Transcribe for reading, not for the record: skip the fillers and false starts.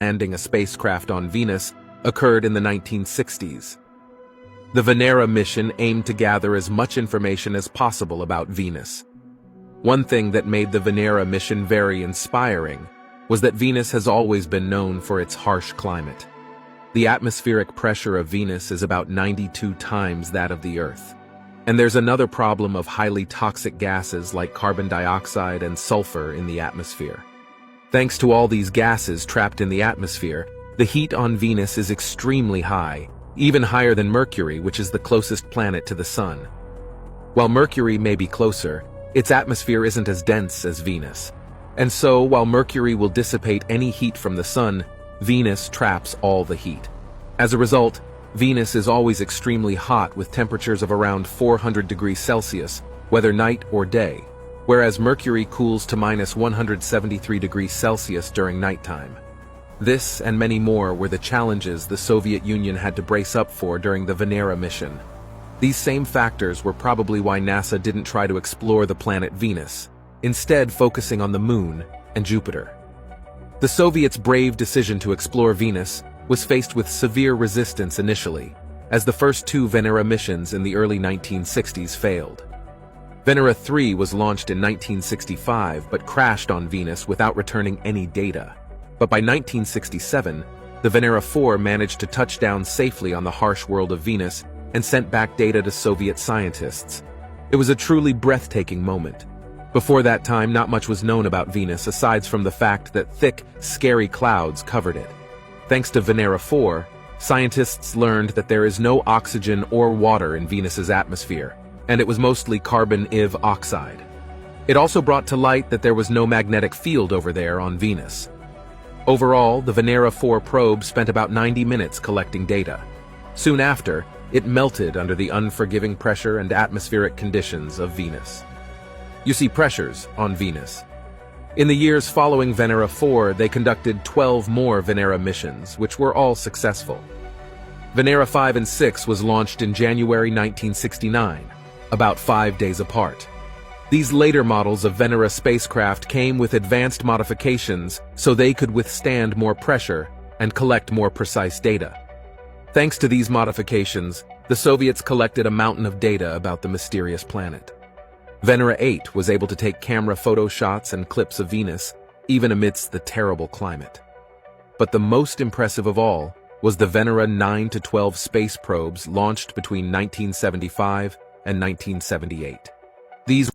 landing a spacecraft on Venus occurred in the 1960s. The Venera mission aimed to gather as much information as possible about Venus. One thing that made the Venera mission very inspiring was that Venus has always been known for its harsh climate. The atmospheric pressure of Venus is about 92 times that of the Earth. And there's another problem of highly toxic gases like carbon dioxide and sulfur in the atmosphere. Thanks to all these gases trapped in the atmosphere, the heat on Venus is extremely high, even higher than Mercury, which is the closest planet to the Sun. While Mercury may be closer, its atmosphere isn't as dense as Venus. And so, while Mercury will dissipate any heat from the Sun, Venus traps all the heat. As a result, Venus is always extremely hot with temperatures of around 400 degrees Celsius, whether night or day, whereas Mercury cools to minus 173 degrees Celsius during nighttime. This and many more were the challenges the Soviet Union had to brace up for during the Venera mission. These same factors were probably why NASA didn't try to explore the planet Venus, instead focusing on the Moon and Jupiter. The Soviets' brave decision to explore Venus was faced with severe resistance initially, as the first two Venera missions in the early 1960s failed. Venera 3 was launched in 1965 but crashed on Venus without returning any data. But by 1967, the Venera 4 managed to touch down safely on the harsh world of Venus and sent back data to Soviet scientists. It was a truly breathtaking moment. Before that time, not much was known about Venus aside from the fact that thick, scary clouds covered it. Thanks to Venera 4, scientists learned that there is no oxygen or water in Venus's atmosphere, and it was mostly carbon-IV oxide. It also brought to light that there was no magnetic field over there on Venus. Overall, the Venera 4 probe spent about 90 minutes collecting data. Soon after, it melted under the unforgiving pressure and atmospheric conditions of Venus. You see pressures on Venus. In the years following Venera 4, they conducted 12 more Venera missions, which were all successful. Venera 5 and 6 was launched in January 1969, about 5 days apart. These later models of Venera spacecraft came with advanced modifications so they could withstand more pressure and collect more precise data. Thanks to these modifications, the Soviets collected a mountain of data about the mysterious planet. Venera 8 was able to take camera photo shots and clips of Venus, even amidst the terrible climate. But the most impressive of all was the Venera 9 to 12 space probes launched between 1975 and 1978. These